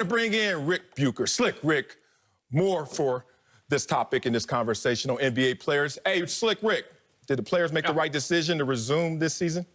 To bring in Ric Bucher. Slick Rick, more for this topic in this conversation on NBA players. Hey, Slick Rick, did the players make the right decision to resume this season?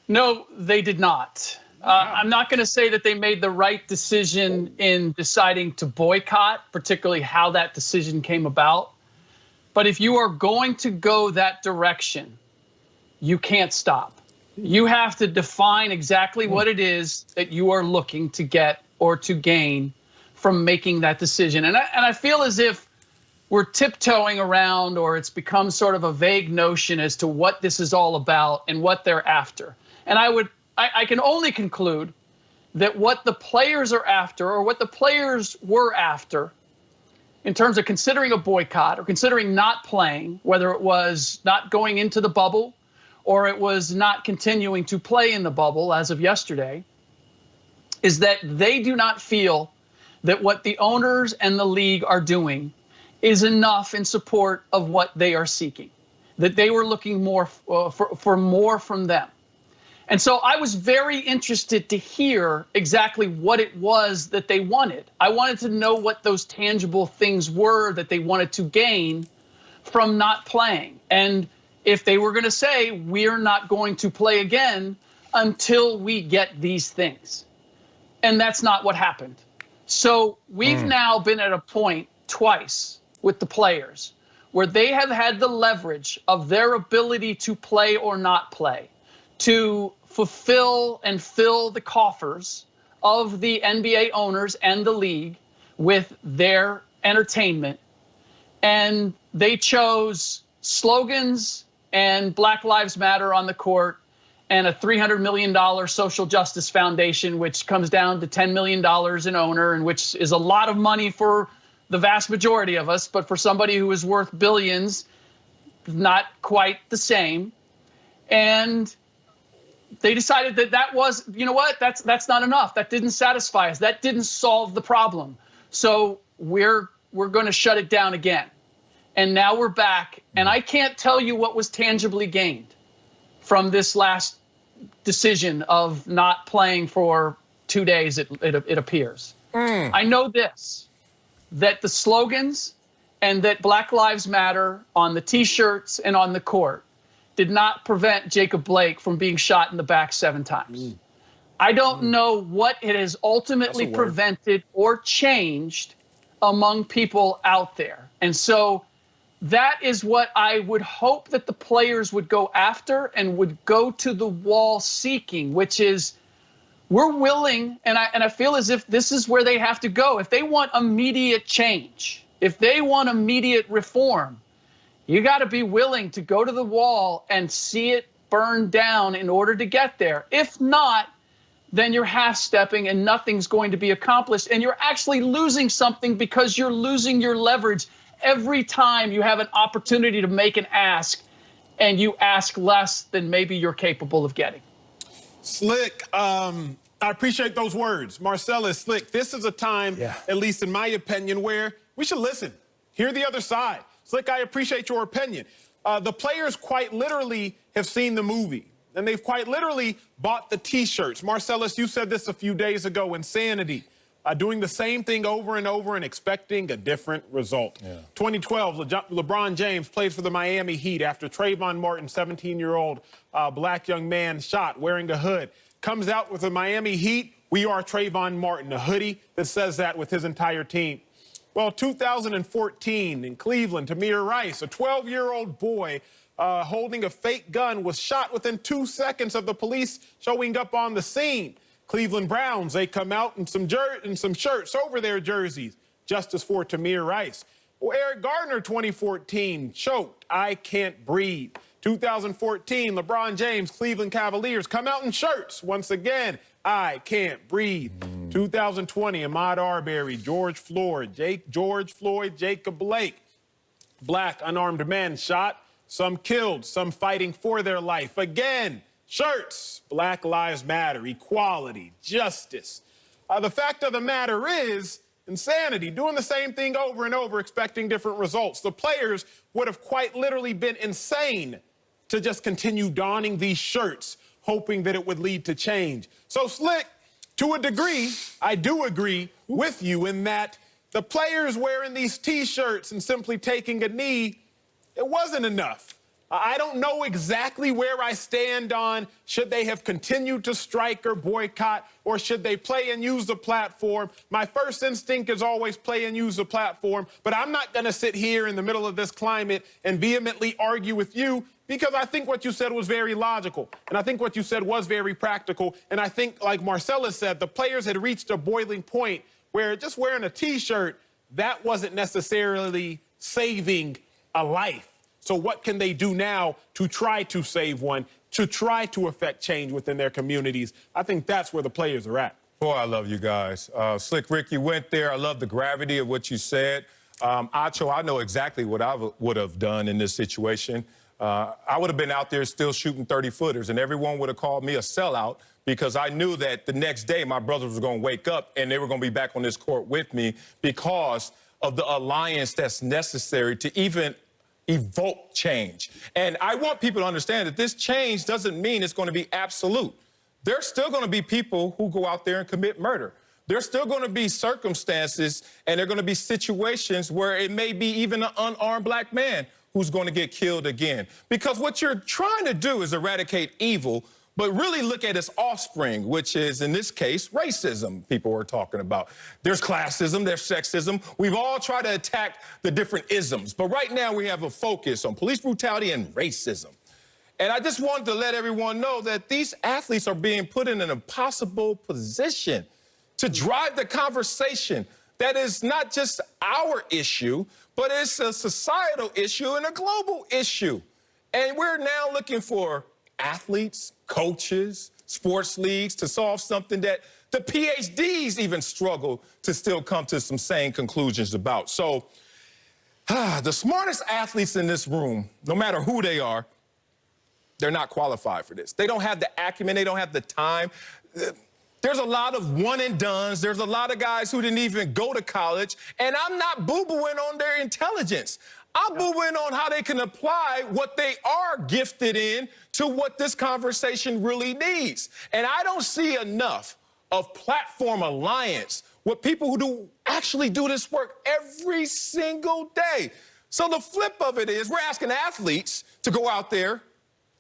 No, they did not. I'm not going to say that they made the right decision in deciding to boycott, particularly how that decision came about. But if you are going to go that direction, you can't stop. You have to define exactly what it is that you are looking to get or to gain from making that decision. And I feel as if we're tiptoeing around, or it's become sort of a vague notion as to what this is all about and what they're after. And I can only conclude that what the players are after, or what the players were after, in terms of considering a boycott or considering not playing, whether it was not going into the bubble or it was not continuing to play in the bubble as of yesterday, is that they do not feel that what the owners and the league are doing is enough in support of what they are seeking, that they were looking more for more from them. And so I was very interested to hear exactly what it was that they wanted. I wanted to know what those tangible things were that they wanted to gain from not playing. And if they were going to say, we're not going to play again until we get these things. And that's not what happened. So we've now been at a point twice with the players where they have had the leverage of their ability to play or not play to fulfill and fill the coffers of the NBA owners and the league with their entertainment. And they chose slogans and Black Lives Matter on the court and a $300 million social justice foundation, which comes down to $10 million an owner, and which is a lot of money for the vast majority of us. But for somebody who is worth billions, not quite the same. And they decided that that was, you know what, that's not enough. That didn't satisfy us. That didn't solve the problem. So we're going to shut it down again. And now we're back. And I can't tell you what was tangibly gained from this last decision of not playing for 2 days, it appears. I know this, that the slogans and that Black Lives Matter on the T-shirts and on the court did not prevent Jacob Blake from being shot in the back 7 times. I don't know what it has ultimately prevented or changed among people out there. And so that is what I would hope that the players would go after and would go to the wall seeking, which is, we're willing, and I feel as if this is where they have to go. If they want immediate change, if they want immediate reform, you got to be willing to go to the wall and see it burn down in order to get there. If not, then you're half-stepping and nothing's going to be accomplished. And you're actually losing something because you're losing your leverage every time you have an opportunity to make an ask, and you ask less than maybe you're capable of getting. Slick, I appreciate those words. Marcellus, Slick, this is a time, at least in my opinion, where we should listen, hear the other side. Slick, I appreciate your opinion. The players quite literally have seen the movie, and they've quite literally bought the T-shirts. Marcellus, you said this a few days ago, insanity. Doing the same thing over and over and expecting a different result. 2012, LeBron James played for the Miami Heat after Trayvon Martin, 17-year-old black young man shot wearing a hood. Comes out with the Miami Heat, we are Trayvon Martin, a hoodie that says that with his entire team. Well, 2014 in Cleveland, Tamir Rice, a 12-year-old boy holding a fake gun, was shot within 2 seconds of the police showing up on the scene. Cleveland Browns, they come out in some shirts over their jerseys. Justice for Tamir Rice. Well, Eric Gardner, 2014, choked. I can't breathe. 2014, LeBron James, Cleveland Cavaliers, come out in shirts. Once again, I can't breathe. 2020, Ahmaud Arbery, George Floyd, Jacob Blake. Black unarmed men shot, some killed, some fighting for their life. Again, shirts, Black Lives Matter, equality, justice. The fact of the matter is insanity, doing the same thing over and over, expecting different results. The players would have quite literally been insane to just continue donning these shirts, hoping that it would lead to change. So, Slick, to a degree, I do agree with you in that the players wearing these T-shirts and simply taking a knee, it wasn't enough. I don't know exactly where I stand on should they have continued to strike or boycott, or should they play and use the platform. My first instinct is always play and use the platform, but I'm not going to sit here in the middle of this climate and vehemently argue with you, because I think what you said was very logical, and I think what you said was very practical, and I think, like Marcellus said, the players had reached a boiling point where just wearing a T-shirt, that wasn't necessarily saving a life. So what can they do now to try to save one, to try to affect change within their communities? I think that's where the players are at. Boy, I love you guys. Slick Rick, you went there. I love the gravity of what you said. Acho, I know exactly what I would have done in this situation. I would have been out there still shooting 30-footers, and everyone would have called me a sellout, because I knew that the next day my brothers were going to wake up and they were going to be back on this court with me because of the alliance that's necessary to even evoke change. And I want people to understand that this change doesn't mean it's going to be absolute. There's still going to be people who go out there and commit murder. There's still going to be circumstances, and there are going to be situations where it may be even an unarmed black man who's going to get killed again. Because what you're trying to do is eradicate evil, but really look at its offspring, which is, in this case, racism people were talking about. There's classism, there's sexism. We've all tried to attack the different isms, but right now we have a focus on police brutality and racism. And I just wanted to let everyone know that these athletes are being put in an impossible position to drive the conversation that is not just our issue, but it's a societal issue and a global issue. And we're now looking for athletes, coaches, sports leagues to solve something that the PhDs even struggle to still come to some sane conclusions about. So the smartest athletes in this room, no matter who they are, they're not qualified for this. They don't have the acumen. They don't have the time. There's a lot of one and dones. There's a lot of guys who didn't even go to college. And I'm not boo-booing on their intelligence. I'm boo-booing on how they can apply what they are gifted in to what this conversation really needs. And I don't see enough of platform alliance with people who actually do this work every single day. So the flip of it is we're asking athletes to go out there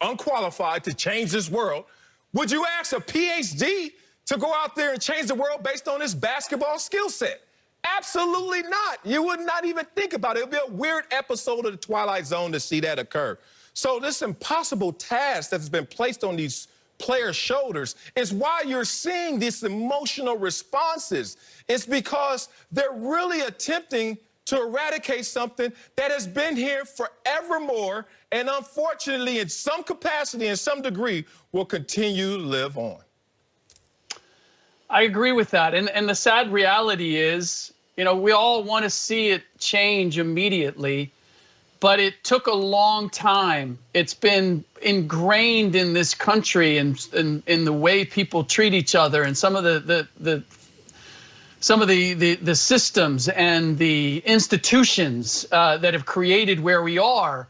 unqualified to change this world. Would you ask a PhD to go out there and change the world based on his basketball skill set? Absolutely not. You would not even think about it. It would be a weird episode of The Twilight Zone to see that occur. So this impossible task that's been placed on these players' shoulders is why you're seeing these emotional responses. It's because they're really attempting to eradicate something that has been here forevermore, and unfortunately, in some capacity, in some degree, will continue to live on. I agree with that. And the sad reality is, you know, we all want to see it change immediately, but it took a long time. It's been ingrained in this country and in the way people treat each other, and some of the systems and the institutions that have created where we are.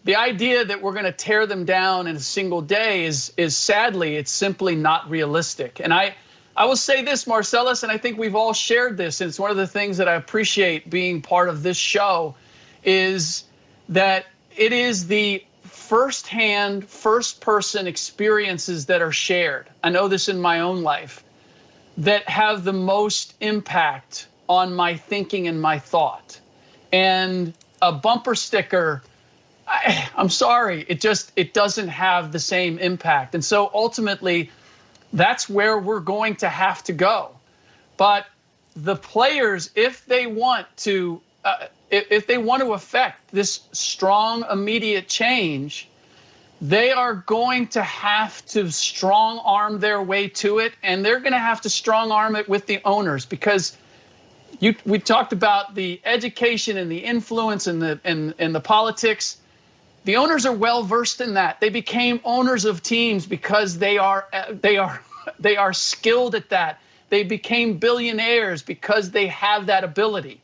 The idea that we're going to tear them down in a single day is sadly, it's simply not realistic. And I will say this, Marcellus, and I think we've all shared this, and it's one of the things that I appreciate being part of this show, is that it is the firsthand, first-person experiences that are shared. I know this in my own life, that have the most impact on my thinking and my thought. And a bumper sticker, I'm sorry, it doesn't have the same impact. And so ultimately, that's where we're going to have to go. But the players, if they want to affect this strong, immediate change, they are going to have to strong arm their way to it, and they're going to have to strong arm it with the owners, because we talked about the education and the influence and the politics. The owners are well versed in that. They became owners of teams because they are skilled at that. They became billionaires because they have that ability.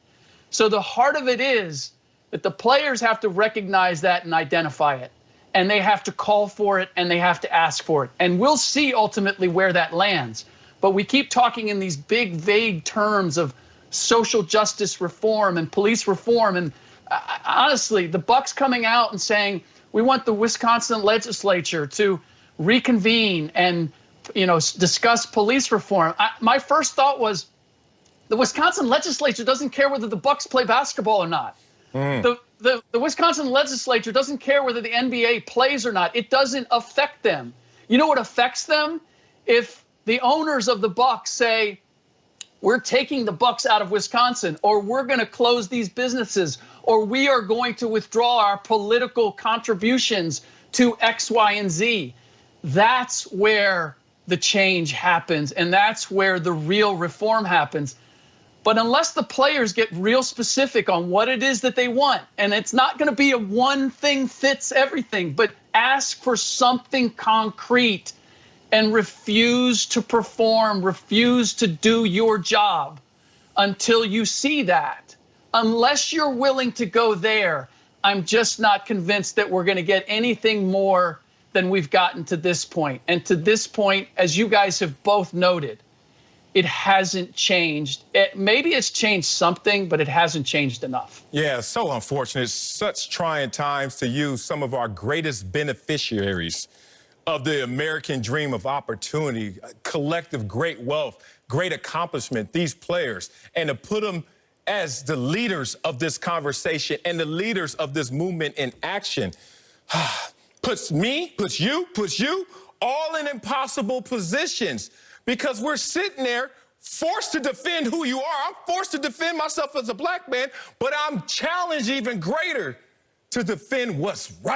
So the heart of it is that the players have to recognize that and identify it, and they have to call for it and they have to ask for it. And we'll see ultimately where that lands. but we keep talking in these big, vague terms of social justice reform and police reform. And honestly, the Bucks coming out and saying, we want the Wisconsin legislature to reconvene and, discuss police reform. My first thought was, the Wisconsin legislature doesn't care whether the Bucks play basketball or not. The Wisconsin legislature doesn't care whether the NBA plays or not. It doesn't affect them. You know what affects them? If the owners of the Bucks say, we're taking the Bucks out of Wisconsin, or we're going to close these businesses, or we are going to withdraw our political contributions to X, Y, and Z. That's where the change happens, and that's where the real reform happens. But unless the players get real specific on what it is that they want, and it's not going to be a one thing fits everything, but ask for something concrete and refuse to perform, refuse to do your job until you see that. Unless you're willing to go there, I'm just not convinced that we're going to get anything more than we've gotten to this point. And to this point, as you guys have both noted, it hasn't changed. Maybe it's changed something, but it hasn't changed enough. Yeah, so unfortunate. Such trying times to use some of our greatest beneficiaries of the American dream of opportunity, collective great wealth, great accomplishment, these players, and to put them as the leaders of this conversation and the leaders of this movement in action puts you all in impossible positions, because we're sitting there forced to defend who you are. I'm forced to defend myself as a black man, but I'm challenged even greater to defend what's right.